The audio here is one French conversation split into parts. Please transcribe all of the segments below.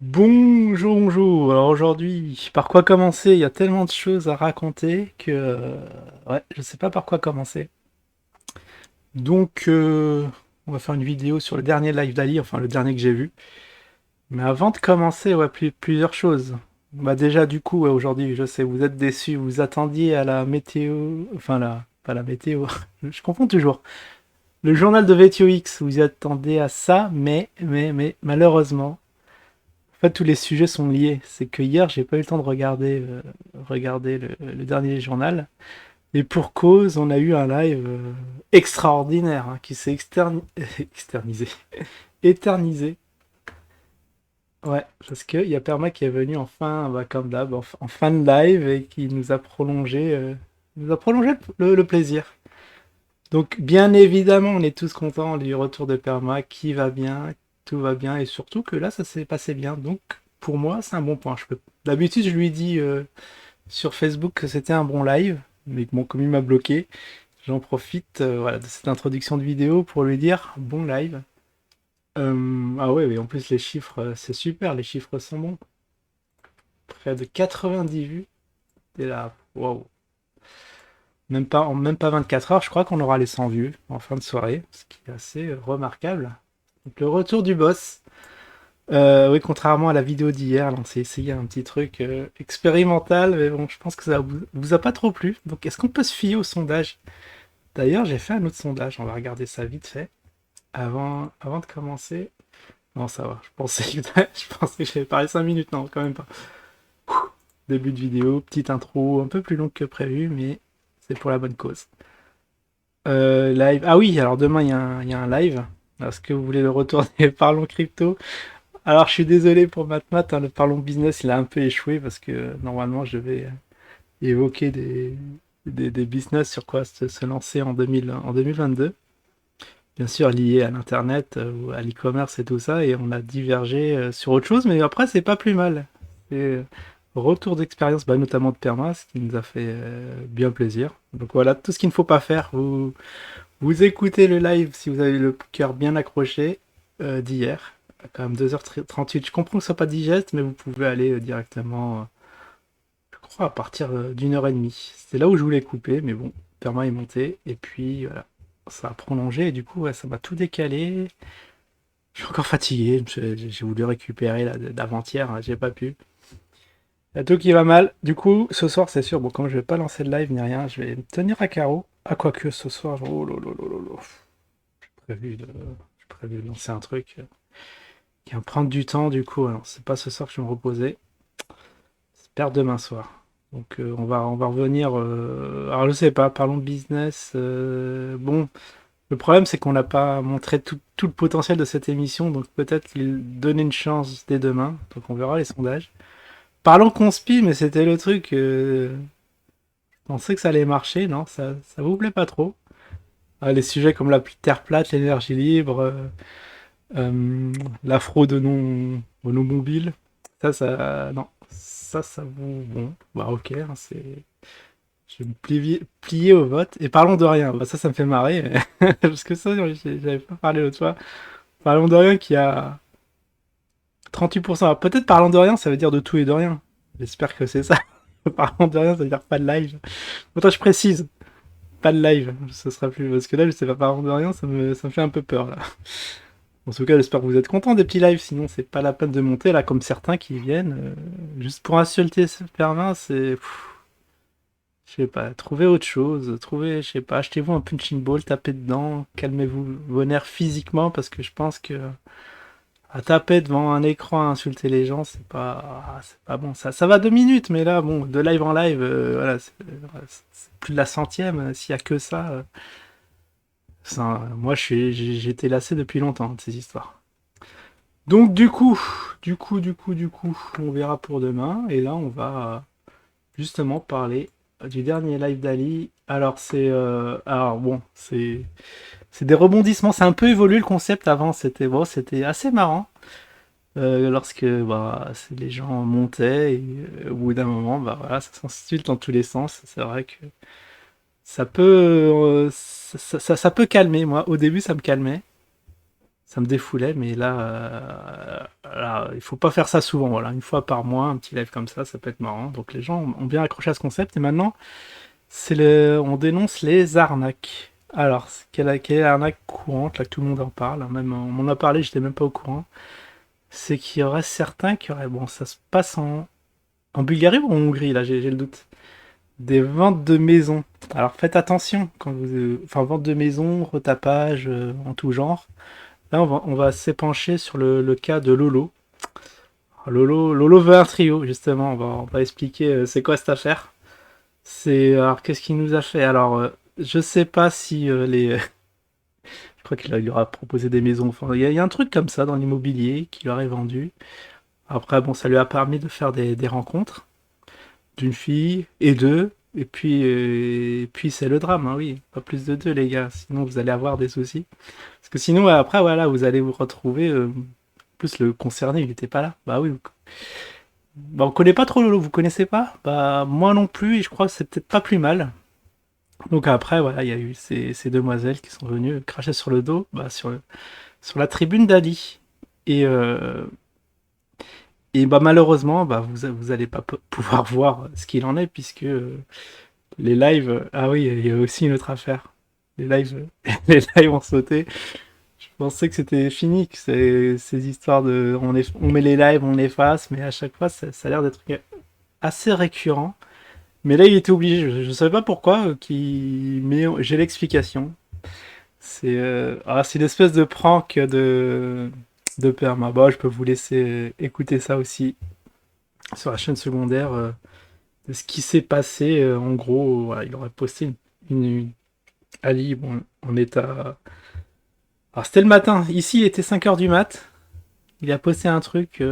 Bonjour, bonjour. Alors aujourd'hui, par quoi commencer? Il y a tellement de choses à raconter que ouais, je sais pas par quoi commencer. Donc on va faire une vidéo sur le dernier live d'Ali, enfin le dernier que j'ai vu. Mais avant de commencer, ouais, plusieurs choses. Bah déjà du coup, ouais, aujourd'hui, je sais, vous êtes déçus, vous attendiez à la météo, enfin la, pas la météo, je confonds toujours. Le journal de VTO X, vous y attendez à ça, mais malheureusement. En fait, tous les sujets sont liés. C'est que hier, j'ai pas eu le temps de regarder le dernier journal. Et pour cause, on a eu un live extraordinaire hein, qui s'est externisé. Éternisé. Ouais, parce qu'il y a Perma qui est venu en fin, bah, comme d'hab, en fin de live et qui nous a prolongé le plaisir. Donc, bien évidemment, on est tous contents du retour de Perma, qui va bien, tout va bien, et surtout que là, ça s'est passé bien. Donc, pour moi, c'est un bon point. D'habitude, je lui dis sur Facebook que c'était un bon live, mais bon, comme il m'a bloqué, j'en profite voilà, de cette introduction de vidéo pour lui dire bon live. Ah ouais, mais en plus, les chiffres, c'est super, les chiffres sont bons. Près de 90 vues, et là, waouh. Même pas 24 heures, je crois qu'on aura les 100 vues en fin de soirée, ce qui est assez remarquable. Donc le retour du boss. Oui, contrairement à la vidéo d'hier, là, on s'est essayé un petit truc expérimental, mais bon, je pense que ça vous a pas trop plu. Donc est-ce qu'on peut se fier au sondage? D'ailleurs, j'ai fait un autre sondage, on va regarder ça vite fait. Avant de commencer. Non, ça va, je pensais que j'avais parlé 5 minutes, non, quand même pas. Début de vidéo, petite intro, un peu plus longue que prévu, mais c'est pour la bonne cause. Live. Ah oui, alors demain il y a un live. Est-ce que vous voulez le retourner? Parlons crypto. Alors je suis désolé pour Matmat, hein, le Parlons business il a un peu échoué parce que normalement je vais évoquer des business sur quoi se lancer en 2022. Bien sûr lié à l'internet, ou à l'e-commerce et tout ça, et on a divergé sur autre chose, mais après c'est pas plus mal. C'est retour d'expérience, bah, notamment de Perma, ce qui nous a fait bien plaisir. Donc voilà, tout ce qu'il ne faut pas faire, vous écoutez le live si vous avez le cœur bien accroché d'hier, quand même 2h38. Je comprends que ce soit pas digeste, mais vous pouvez aller directement, je crois, à partir d'une heure et demie. C'est là où je voulais couper, mais bon, Perma est monté, et puis voilà, ça a prolongé, et du coup, ouais, ça m'a tout décalé. Je suis encore fatigué, j'ai voulu récupérer d'avant-hier, hein, j'ai pas pu. Il y a tout qui va mal. Du coup, ce soir, c'est sûr, bon, comme je vais pas lancer le live ni rien, je vais me tenir à carreau. Ah, quoique ce soir, oh lolo, j'ai prévu de lancer un truc qui va prendre du temps, du coup, alors c'est pas ce soir que je vais me reposer, c'est demain soir. Donc on va revenir. Alors je sais pas, parlons de business. Bon, le problème c'est qu'on n'a pas montré tout le potentiel de cette émission, donc peut-être lui donner une chance dès demain. Donc on verra les sondages. Parlons conspi, mais c'était le truc. Je pensais que ça allait marcher, non? Ça vous plaît pas trop? Ah, les sujets comme la terre plate, l'énergie libre, la fraude au non mobile. Non. Ça vous, bon, bah ok, hein, je vais me plier au vote. Et parlons de rien. Bah ça me fait marrer, parce que ça, j'avais pas parlé l'autre fois. Parlons de rien qui a 38%. Alors, peut-être parlons de rien, ça veut dire de tout et de rien. J'espère que c'est ça. Parlons de rien, ça veut dire pas de live. Pourtant, je précise, pas de live. Ce sera plus, parce que là, je sais pas, parlons de rien, ça me fait un peu peur, là. En tout cas, j'espère que vous êtes contents des petits lives, sinon c'est pas la peine de monter là comme certains qui viennent juste pour insulter Superman, c'est je sais pas, trouvez autre chose, trouvez, je sais pas, achetez-vous un punching ball, tapez dedans, calmez-vous vos nerfs physiquement parce que je pense que à taper devant un écran à insulter les gens, c'est pas bon. Ça va 2 minutes, mais là bon, de live en live, voilà, c'est plus de la centième, s'il y a que ça, moi j'ai été lassé depuis longtemps de ces histoires. Donc du coup, on verra pour demain. Et là, on va justement parler du dernier live d'Ali. Alors alors bon, c'est des rebondissements. C'est un peu évolué le concept. Avant, c'était bon, c'était assez marrant lorsque bah, les gens montaient et au bout d'un moment, bah voilà, ça s'insulte dans tous les sens. C'est vrai que ça peut, ça peut calmer. Moi, au début, ça me calmait. Ça me défoulait, mais là, il faut pas faire ça souvent, voilà, une fois par mois, un petit live comme ça peut être marrant. Donc les gens ont bien accroché à ce concept, et maintenant, on dénonce les arnaques. Alors, quelle est l'arnaque courante, là, que tout le monde en parle, hein, même, on m'en a parlé, j'étais même pas au courant, c'est qu'il y aurait certains qui auraient, bon, ça se passe en Bulgarie ou en Hongrie, là, j'ai le doute, des ventes de maisons. Alors faites attention, quand vous, enfin, vente de maisons, retapage, en tout genre. Là, on va s'épancher sur le cas de Lolo. Lolo veut un trio, justement. On va expliquer c'est quoi cette affaire. Alors, qu'est-ce qu'il nous a fait? Alors, je sais pas si je crois qu'il lui aura proposé des maisons. Enfin, il y a un truc comme ça dans l'immobilier qu'il aurait vendu. Après, bon, ça lui a permis de faire des rencontres d'une fille et deux. Et puis c'est le drame, hein, oui. Pas plus de deux, les gars. Sinon, vous allez avoir des soucis. Parce que sinon, après, voilà, vous allez vous retrouver. En plus, le concerné, il n'était pas là. Bah oui. Bah, on connaît pas trop Lolo, vous connaissez pas? Bah, moi non plus, et je crois que c'est peut-être pas plus mal. Donc après, voilà, il y a eu ces demoiselles qui sont venues cracher sur le dos, bah, sur la tribune d'Ali. Et, euh, et bah, malheureusement, bah, vous allez pas pouvoir voir ce qu'il en est, puisque les lives. Ah oui, il y a aussi une autre affaire. Les lives, les lives ont sauté. Je pensais que c'était fini, que ces histoires de. On met les lives, on efface, mais à chaque fois, ça a l'air d'être assez récurrent. Mais là, il était obligé, je ne savais pas pourquoi, mais j'ai l'explication. C'est une espèce de prank de perma. Bon, je peux vous laisser écouter ça aussi sur la chaîne secondaire de ce qui s'est passé. En gros, voilà, il aurait posté Ali, bon, en état. Alors, c'était le matin. Ici, il était 5 heures du mat. Il a posté un truc,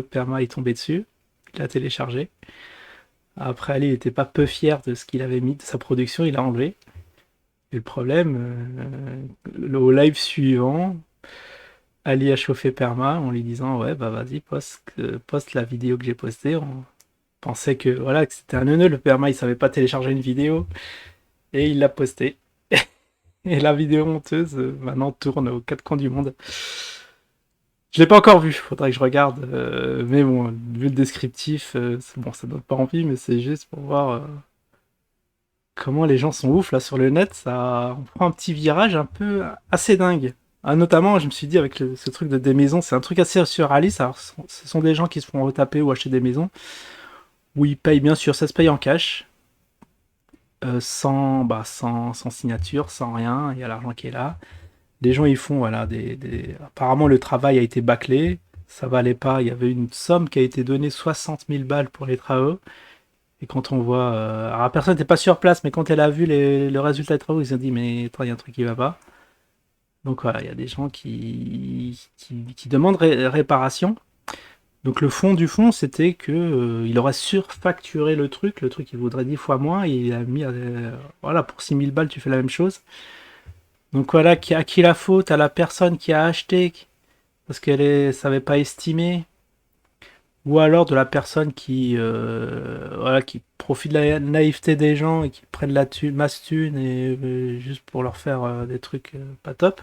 perma est tombé dessus. Il l'a téléchargé. Après, Ali n'était pas peu fier de ce qu'il avait mis, de sa production, il a enlevé. Et le problème, au live suivant, Ali a chauffé Perma en lui disant ouais bah vas-y poste la vidéo que j'ai postée. On pensait que voilà que c'était un neuneu, le Perma il savait pas télécharger une vidéo et il l'a postée. Et la vidéo monteuse maintenant tourne aux quatre coins du monde. Je l'ai pas encore vu, faudrait que je regarde. Mais bon, vu le descriptif, bon ça donne pas envie, mais c'est juste pour voir comment les gens sont ouf là sur le net, ça on prend un petit virage un peu assez dingue. Ah, notamment, je me suis dit avec ce truc de des maisons, c'est un truc assez surréaliste. Alors, ce sont des gens qui se font retaper ou acheter des maisons où ils payent bien sûr, ça se paye en cash, sans signature, sans rien. Il y a l'argent qui est là. Les gens ils font voilà apparemment le travail a été bâclé, ça valait pas. Il y avait une somme qui a été donnée 60 000 balles pour les travaux. Et quand on voit. Alors, la personne n'était pas sur place, mais quand elle a vu le résultat des travaux, ils se sont dit mais attends, il y a un truc qui va pas. Donc voilà, il y a des gens qui demandent réparation. Donc le fond du fond, c'était que il aurait surfacturé le truc il vaudrait 10 fois moins, et il a mis, voilà, pour 6 000 balles, tu fais la même chose. Donc voilà, à qui la faute? À la personne qui a acheté, parce qu'elle ne savait pas estimer, ou alors de la personne voilà, qui profite de la naïveté des gens et qui prennent la masse thune et juste pour leur faire des trucs pas top.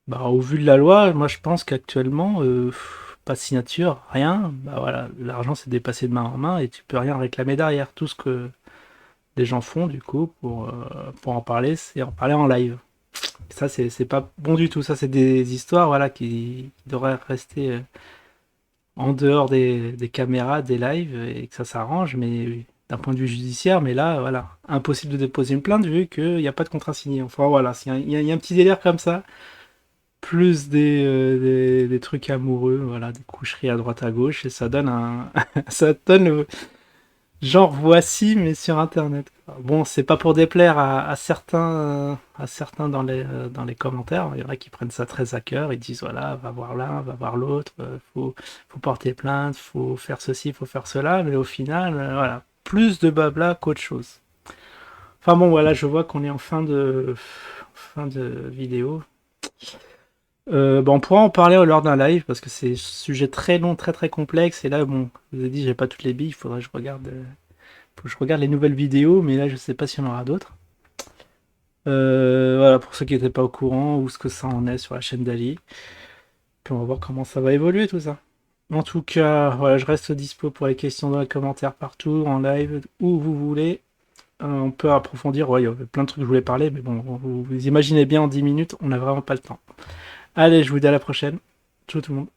Bah, au vu de la loi, moi je pense qu'actuellement, pas de signature, rien. Bah voilà, l'argent s'est dépassé de main en main et tu peux rien réclamer derrière. Tout ce que les gens font du coup pour en parler, c'est en parler en live. Et ça, c'est pas bon du tout. Ça, c'est des histoires voilà, qui devraient rester en dehors des caméras, des lives, et que ça s'arrange, mais oui, d'un point de vue judiciaire. Mais là, voilà, impossible de déposer une plainte vu qu'il n'y a pas de contrat signé. Enfin voilà, il y a un petit délire comme ça plus des trucs amoureux, voilà, des coucheries à droite à gauche, et ça donne ça donne le genre voici, mais sur Internet. Bon, c'est pas pour déplaire à certains dans les commentaires. Il y en a qui prennent ça très à cœur. Ils disent voilà, va voir l'un, va voir l'autre, faut porter plainte, faut faire ceci, faut faire cela. Mais au final, voilà, plus de blabla qu'autre chose. Enfin bon, voilà, je vois qu'on est en fin de vidéo. Bah, on pourra en parler lors d'un live parce que c'est un sujet très long, très très complexe. Et là, bon, je vous ai dit, j'ai pas toutes les billes. Il faudrait que je regarde les nouvelles vidéos, mais là, je sais pas s'il y en aura d'autres. Voilà, pour ceux qui n'étaient pas au courant, où ce que ça en est sur la chaîne d'Ali. Puis on va voir comment ça va évoluer tout ça. En tout cas, voilà, je reste dispo pour les questions dans les commentaires partout, en live, où vous voulez. On peut approfondir, ouais, il y avait plein de trucs que je voulais parler, mais bon, vous imaginez bien en 10 minutes, on n'a vraiment pas le temps. Allez, je vous dis à la prochaine. Ciao tout le monde.